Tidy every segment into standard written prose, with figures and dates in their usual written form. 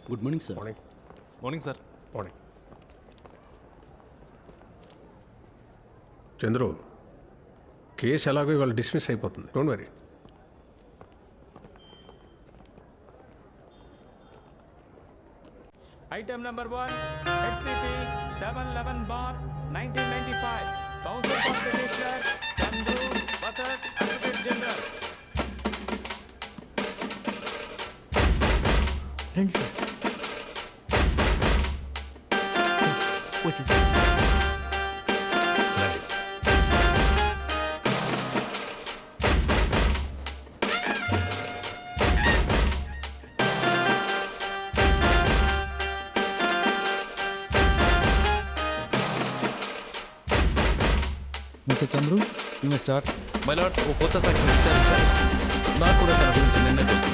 Good morning sir. Morning. Morning sir. Morning. Chandru, case ఎలాగో ఇవాళ dismiss అయిపోతుంది. Don't worry. Item number 1, HCP 711/1995, Counsel for Petitioner, Chandru Vasak, Advocate General. రండి sir. వచ్చేసి mister Chandru, you may start. My lords, ఓ కొత్త సాక్షి విచారించారు. నాకు కూడా తన గురించి నిన్నే తెలుసు.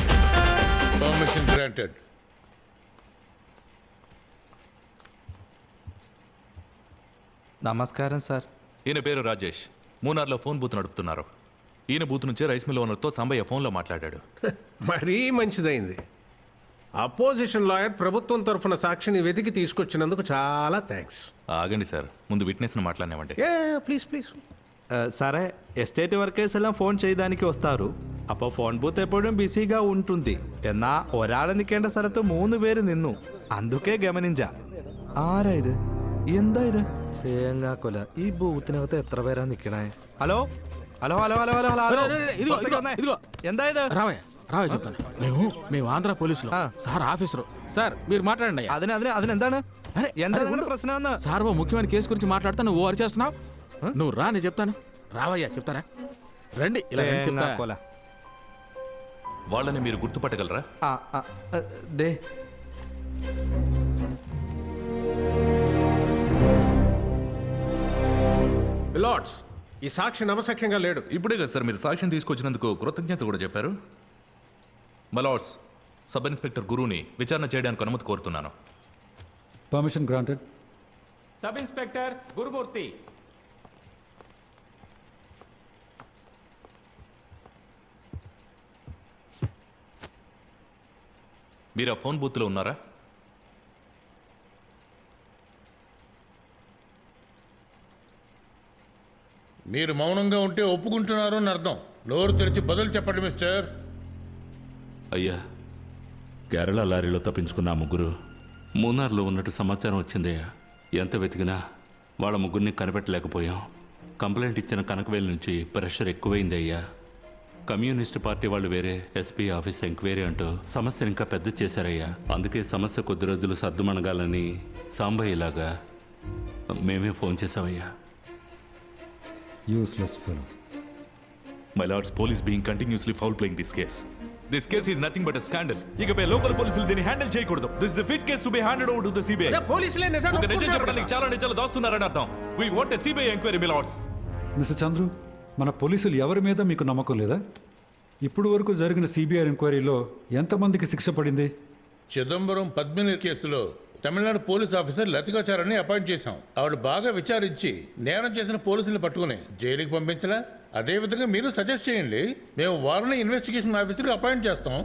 Permission granted. నమస్కారం సార్. ఈయన పేరు రాజేష్. మూనార్లో ఫోన్ బూత్ నడుపుతున్నారు. ఈయన బూత్ నుంచే రైస్ మిల్ ఓనర్తో సాంబయ్య ఫోన్లో మాట్లాడాడు. మరీ మంచిదైంది. అపోజిషన్ లాయర్ ప్రభుత్వం తరఫున సాక్షిని వెతికి తీసుకొచ్చినందుకు చాలా థ్యాంక్స్. ఆగండి సార్, ముందు విట్నెస్ని మాట్లాడినామండి. Please please. സാറേ, എസ്റ്റേറ്റ് വർക്കേഴ്സ് എല്ലാം ഫോൺ ചെയ്താനിക്ക് വస్తారు. അപ്പോൾ ഫോൺ ബൂത്ത് എപ്പോഴും ബിസിగా ఉంటుంది. എന്നാ ഒരാളെ നിൽക്കേണ്ട സ്ഥലത്ത് 3 പേര് നിന്നു. అందుకే గమనించ. ആരാ ഇത്? എന്താ ഇത്? തേങ്ങാക്കൊല. ഈ ബൂത്തിനകത്ത് എത്ര പേരാ നിൽക്കണേ? Hello hello hello hello hello hello. ఇదిగో എന്താ ഇത്? రావయ్య చెప్తాను. మేము ఆంధ్ర పోలీసులు సార్ ఆఫీసరు. సార్ మీరు మాట్లాడండి అయ్యా. അതിനെന്താണ് പ്രശ്നം? సార్ ఓ ముఖ్యమైన కేసు గురించి మాట్లాడుతా నువ్వు అరిచేస్తున్నావు. నువ్వు రా, నేను చెప్తాను. రావయ్యా, చెప్తారా? రండి, ఇలా రండి, చెప్తా. వాళ్ళని మీరు గుర్తుపట్టగలరా? దే లార్డ్స్, ఈ సాక్షి నమ్మశక్యంగా లేడు. ఇప్పుడే కదా సార్ మీరు సాక్ష్యం తీసుకొచ్చినందుకు కృతజ్ఞత కూడా చెప్పారు. మై లార్డ్స్, సబ్ ఇన్స్పెక్టర్ గురుని విచారణ చేయడానికి అనుమతి కోరుతున్నాను. Permission granted. Sub Inspector Gurumurthy. మీరు ఆ ఫోన్ బూత్లో ఉన్నారా? మీరు మౌనంగా ఉంటే ఒప్పుకుంటున్నారు అని అర్థం. నోరు తెరిచి బదులు చెప్పండి మిస్టర్. అయ్యా, కేరళ లారీలో తప్పించుకున్న ఆ ముగ్గురు మూనార్లో ఉన్నట్టు సమాచారం వచ్చిందయ్యా. ఎంత వెతికినా వాళ్ళ ముగ్గురిని కనిపెట్టలేకపోయాం. కంప్లైంట్ ఇచ్చిన కనకవేలు నుంచి ప్రెషర్ ఎక్కువైంది అయ్యా. కమ్యూనిస్ట్ పార్టీ వాళ్ళు వేరే, ఎస్పీ ఆఫీస్ ఎంక్వైరీ అంటూ సమస్యను ఇంకా పెద్ద చేశారయ్యా. అందుకే సమస్య కొద్ది రోజులు సర్దుమణగాలని సాంబయ్యలాగా మేమే ఫోన్ చేసామయ్యా. Useless fellow. My lords, police being continuously foul playing this case. This case is nothing but a scandal. ఇకపై లోకల్ పోలీసులు దీన్ని హ్యాండిల్ చేయకూడదు. This is the fit case to be handed over to the CBI. పోలీసులే నిజాలు ఒక నిజం చెప్పడానికి చాలా నిజాలు దాస్తున్నారని అర్థం. We want a CBI enquiry my lords. Mister Chandru, మన పోలీసులు ఎవరి మీద మీకు నమ్మకం లేదా? ఇప్పుడు వరకు జరిగిన సిబిఐ ఎంక్వైరీలో ఎంతమందికి శిక్ష పడింది? చిదంబరం పద్మిని కేసులో తమిళనాడు పోలీస్ ఆఫీసర్ లతికాచారాన్ని అపాయింట్ చేశాం. ఆవిడ బాగా విచారించి నేరం చేసిన పోలీసులను పట్టుకుని జైలుకి పంపించలా. అదేవిధంగా మీరు సజెస్ట్ చేయండి, మేము వారిని ఇన్వెస్టిగేషన్ ఆఫీసర్కి అపాయింట్ చేస్తాం.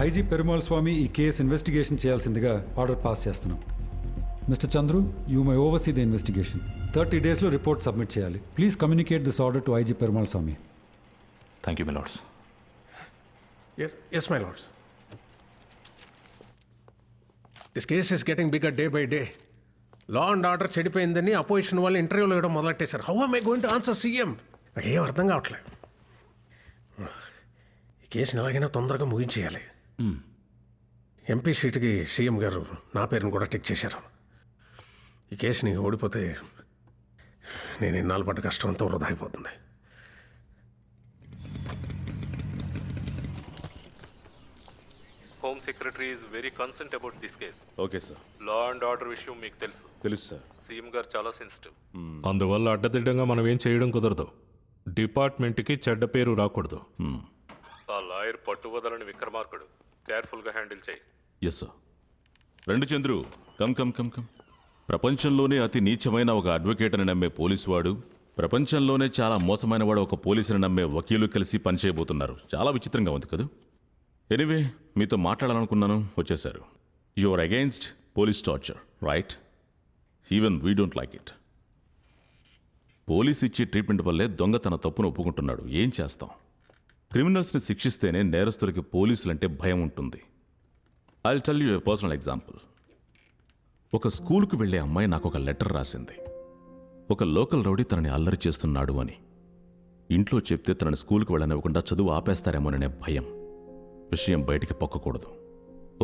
ఐజీ పెరుమాళ్ స్వామి ఈ కేసు ఇన్వెస్టిగేషన్ చేయాల్సిందిగా ఆర్డర్ పాస్ చేస్తున్నాం. Mister Chandru, you may oversee the investigation. 30 daysలో రిపోర్ట్ సబ్మిట్ చేయాలి. Please communicate this order to IG Perumal Swamy. Thank you my lords. Yes my lords. This case is getting bigger day by day. Law and order చెడిపోయిందని opposition వాళ్ళు ఇంటర్వ్యూలో ఇవ్వడం మొదలెట్టేశారు. How am I going to answer CM? నాకు ఏం అర్థం కావట్లేదు. ఈ కేసుని ఎలాగైనా తొందరగా ముగించేయాలి. ఎంపీ సీటుకి సీఎం గారు నా పేరును కూడా టిక్ చేశారు. ఈ కేసుని ఓడిపోతే నేను ఇన్నాళ్ళు పడ్డ కష్టం అంతా వృధా అయిపోతుంది. Home secretary is very concern about this case. Okay sir. Law and order విషయం మీకు తెలుసు సార్. సీఎం గారు చాలా సెన్సిటివ్. అందువల్ల అడ్డదిడ్డంగా మనం ఏం చేయడం కుదరదు. డిపార్ట్మెంట్కి చెడ్డ పేరు రాకూడదు. ఆ లాయర్ పట్టువదలని విక్రమార్కుడు కేర్ఫుల్గా హ్యాండిల్ చేయి. Yes sir. రెండు Chandru, come come come come. ప్రపంచంలోనే అతి నీచమైన ఒక అడ్వకేట్ అని నమ్మే పోలీసు వాడు, ప్రపంచంలోనే చాలా మోసమైన వాడు ఒక పోలీసుని నమ్మే వకీలు కలిసి పనిచేయబోతున్నారు. చాలా విచిత్రంగా ఉంది కదా. ఎనీవే, మీతో మాట్లాడాలనుకున్నాను, వచ్చేశారు. You are against police torture, right? Even we don't like it. Police ఇచ్చే ట్రీట్మెంట్ వల్లే దొంగ తన తప్పును ఒప్పుకుంటున్నాడు. ఏం చేస్తాం? క్రిమినల్స్ని శిక్షిస్తేనే నేరస్తులకి పోలీసులంటే భయం ఉంటుంది. I will tell you A personal example. ఒక స్కూల్కి వెళ్ళే అమ్మాయి నాకు ఒక లెటర్ రాసింది. ఒక లోకల్ రౌడీ తనని అల్లరి చేస్తున్నాడు అని. ఇంట్లో చెప్తే తనని స్కూల్కి వెళ్ళనివ్వకుండా చదువు ఆపేస్తారేమోననే భయం. విషయం బయటికి పొక్కకూడదు.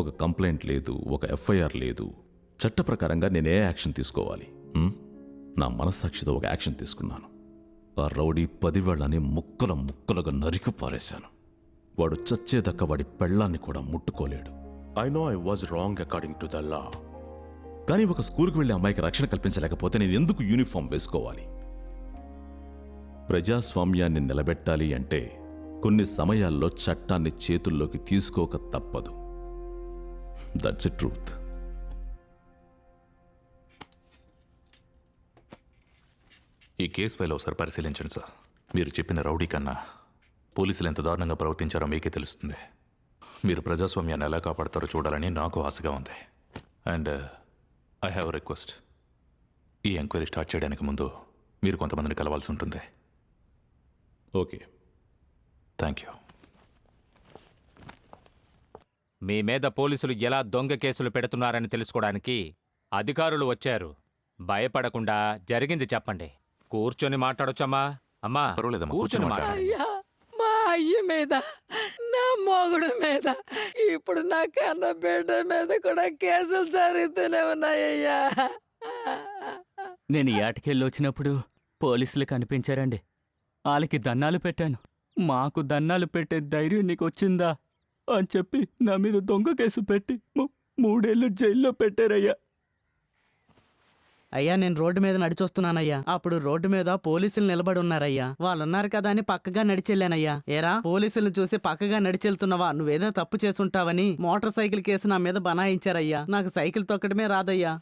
ఒక కంప్లైంట్ లేదు, ఒక ఎఫ్ఐఆర్ లేదు. చట్ట ప్రకారంగా నేనే యాక్షన్ తీసుకోవాలి. నా మనస్సాక్షితో ఒక యాక్షన్ తీసుకున్నాను. ఆ రౌడీ 10 వేళ్ళని ముక్కలుగా నరికి పారేశాను. వాడు చచ్చేదక్క వాడి పెళ్ళాన్ని కూడా ముట్టుకోలేడు. I know I was wrong according to the law. కానీ ఒక స్కూల్కి వెళ్ళే అమ్మాయికి రక్షణ కల్పించలేకపోతే నేను ఎందుకు యూనిఫామ్ వేసుకోవాలి? ప్రజాస్వామ్యాన్ని నిలబెట్టాలి అంటే కొన్ని సమయాల్లో చట్టాన్ని చేతుల్లోకి తీసుకోక తప్పదు. That's a truth. ఈ కేసు ఫైల్ ఒకసారి పరిశీలించండి సార్. మీరు చెప్పిన రౌడీ కన్నా పోలీసులు ఎంత దారుణంగా ప్రవర్తించారో మీకే తెలుస్తుంది. మీరు ప్రజాస్వామ్యాన్ని ఎలా కాపాడతారో చూడాలని నాకు ఆశగా ఉంది. And I have request. ఈ ఎంక్వైరీ స్టార్ట్ చేయడానికి ముందు మీరు కొంతమందిని కలవాల్సి ఉంటుంది. Okay, thank you. మీ మీద పోలీసులు ఎలా దొంగ కేసులు పెడుతున్నారని తెలుసుకోవడానికి అధికారులు వచ్చారు. భయపడకుండా జరిగింది చెప్పండి. కూర్చొని మాట్లాడొచ్చమ్మా. అమ్మా, పర్వాలేదమ్మా, కూర్చొని కూర్చొని మాట్లాడండి. అయ్యా, మా అయ్య మీద, నా మొగుడు మీద, ఇప్పుడు నా కన్న బిడ్డ మీద కూడా కేసులు జరుగుతూనే ఉన్నాయ్యా. నేను ఏటకెళ్ళి వచ్చినప్పుడు పోలీసులు కనిపించారండి. వాళ్ళకి దన్నాలు పెట్టాను. మాకు దన్నాలు పెట్టే ధైర్యం నీకు వచ్చిందా అని చెప్పి నా మీద దొంగ కేసు పెట్టి 3 ఏళ్ళు జైల్లో పెట్టారయ్యా. అయ్యా, నేను రోడ్డు మీద నడిచొస్తున్నానయ్యా. అప్పుడు రోడ్డు మీద పోలీసులు నిలబడి ఉన్నారయ్యా. వాళ్ళున్నారు కదా అని పక్కగా నడిచెళ్ళానయ్యా. ఏరా, పోలీసులను చూసి పక్కగా నడిచెళ్తున్నావా, నువ్వేదో తప్పు చేసుంటావని మోటార్ సైకిల్ కేసు నా మీద బనాయించారయ్యా. నాకు సైకిల్ తొక్కడమే రాదయ్యా.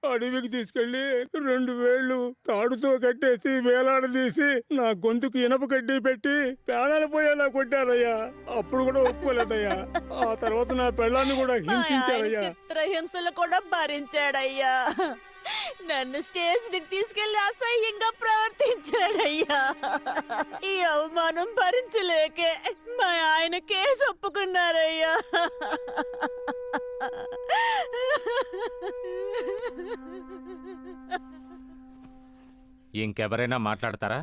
అడవికి తీసుకెళ్లి 2 వేళ్ళు తాడుతో కట్టేసి వేలాడదీసి నా గొంతుకు ఇనప కడ్డీ పెట్టి ప్రాణాలు పోయేలా కొట్టారయ్యా. అప్పుడు కూడా ఒప్పుకోలేదయ్యా. ఆ తర్వాత నా పెళ్ళాన్ని కూడా హింసించారయ్యా. చిత్రహింసలు కూడా భరించాడయ్యా. నన్ను స్టేషన్కి తీసుకెళ్లి అసహ్యంగా ప్రవర్తించాడయ్యా. ఈ అవమానం భరించలేకే మా ఆయన కేసు ఒప్పుకున్నారయ్యా. ఇంకెవరైనా మాట్లాడతారా?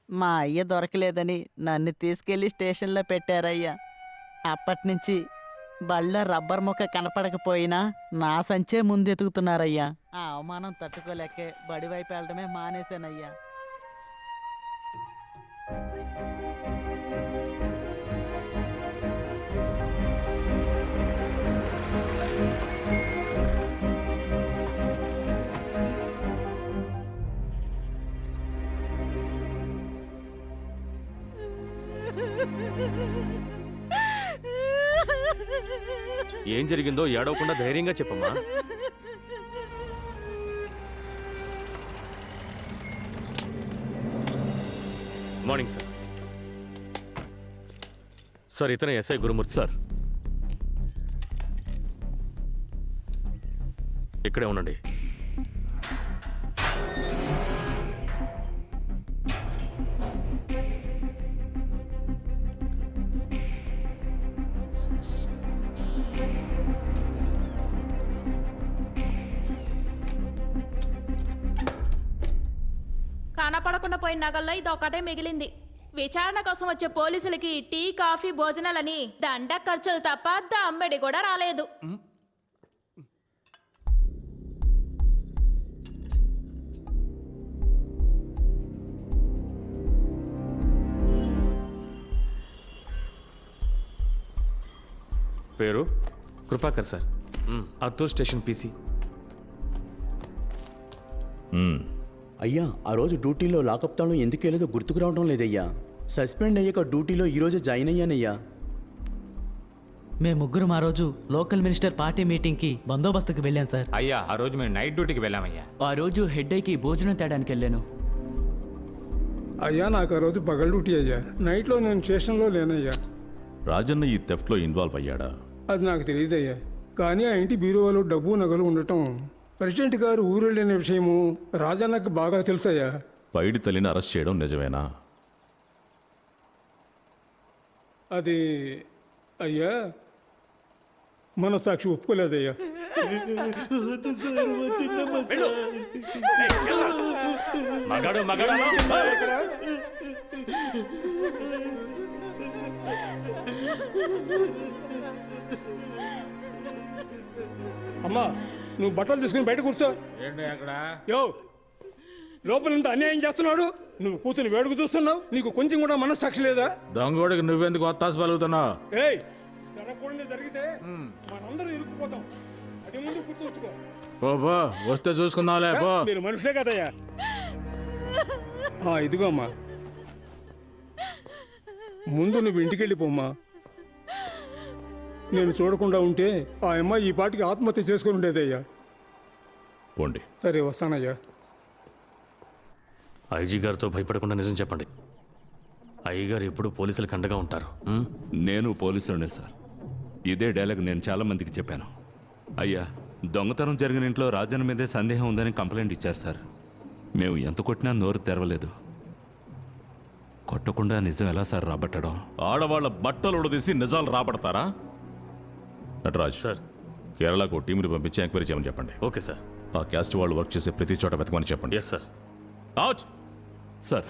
మా అయ్య దొరకలేదని నన్ను తీసుకెళ్లి స్టేషన్లో పెట్టారయ్యా. అప్పటినుంచి బళ్ళో రబ్బర్ ముక్క కనపడకపోయినా నా సంచే ముందెతుకుతున్నారయ్యా. ఆ అవమానం తట్టుకోలేకే బడివైపు వెళ్ళడమే మానేశానయ్యా. ఏం జరిగిందో ఏడవకుండా ధైర్యంగా చెప్పమ్మా. Morning sir. సార్, ఇతనే ఎస్ఐ గురుమూర్తి సార్. ఇక్కడే ఉండండి. కనపడకుండా పోయిన నగల్లో ఇది ఒకటే మిగిలింది. విచారణ కోసం వచ్చే పోలీసులకి టీ, కాఫీ, భోజనాలని దండ ఖర్చులు తప్ప దమ్మిడి కూడా రాలేదు. పేరు Krupakar sir, Athur station PC. అయ్యా ఆ రోజు డ్యూటీలో లాకప్ తాళం ఎందుకు వెళ్ళేదో గుర్తుకు రావడం లేదయ్యా. సస్పెండ్ అయ్యాక డ్యూటీలో ఈరోజు జాయిన్ అయ్యానయ్యా. మేము ముగ్గురం ఆ రోజు లోకల్ మినిస్టర్ పార్టీ మీటింగ్కి బందోబస్తుకి వెళ్ళాం సార్. అయ్యా ఆ రోజు మేము నైట్ డ్యూటీకి వెళ్ళామయ్యా. ఆ రోజు హెడ్ఐకి భోజనం తేడానికి వెళ్ళాను. అయ్యా నాకు ఆ రోజు పగల డ్యూటీ అయ్యా. నైట్లో నేను స్టేషన్లో లేనయ్యా. రాజన్న ఈ థెఫ్ట్లో ఇన్వాల్వ్ అయ్యాడా? అది నాకు తెలియదయ్యా. కానీ ఆ ఇంటి బీరువాలో డబ్బు నగలు ఉండటం, ప్రెసిడెంట్ గారు ఊరెళ్ళిన విషయము రాజన్నకు బాగా తెలుసయ్యా. పైడి తల్లిని అరెస్ట్ చేయడం నిజమేనా? అది అయ్యా మన సాక్షి ఒప్పుకోలేదయ్యా. మగాడు మగాడు అమ్మా నువ్వు బట్టలు తీసుకుని బయట కూర్చో. ఏంటి అక్కడ? యో లోపలంతా అన్యాయం చేస్తున్నాడు. నువ్వు కూతుని వేడుకు చూస్తున్నావు. నీకు కొంచెం కూడా మనస్సాక్షి లేదా? దొంగోడికి నువ్వెందుకు ఒత్తాసు పలుకుతున్నావు? ఏయ్ జరగకూడదు జరిగితే మనందరూ ఇరుక్కుపోతాం. అది ముందు గుర్తుంచుకో. పో వస్తే చూసుకుందాంలే పో. మీరు మనుషులే కదయ్యా. ఇదిగో అమ్మా, ముందు నువ్వు ఇంటికి వెళ్ళిపోమ్మా. నేను చూడకుండా ఉంటే ఆ అమ్మాయి ఈ పాటికి ఆత్మహత్య చేసుకుని ఉండేదయ్యా. పోండి. సరే వస్తానయ్యా. ఐజీ గారితో భయపడకుండా నిజం చెప్పండి. అయ్యగారు ఎప్పుడు పోలీసులకు అండగా ఉంటారు. నేను పోలీసులనే సార్. ఇదే డైలాగ్ నేను చాలా మందికి చెప్పాను. అయ్యా దొంగతనం జరిగిన ఇంట్లో రాజన్న మీదే సందేహం ఉందని కంప్లైంట్ ఇచ్చారు సార్. మేము ఎంత కొట్టినా నోరు తెరవలేదు. కొట్టకుండా నిజం ఎలా సార్ రాబట్టడం? ఆడవాళ్ళ బట్టలు ఉడదీసి నిజాలు రాబడతారా? నటరాజ్ సార్, కేరళకు టీంని పంపించి ఎంక్వైరీ చేయమని చెప్పండి. Okay sir. ఆ క్యాస్ట్ వాళ్ళు వర్క్ చేసే ప్రతి చోట వెతకమని చెప్పండి. Yes sir. Out sir.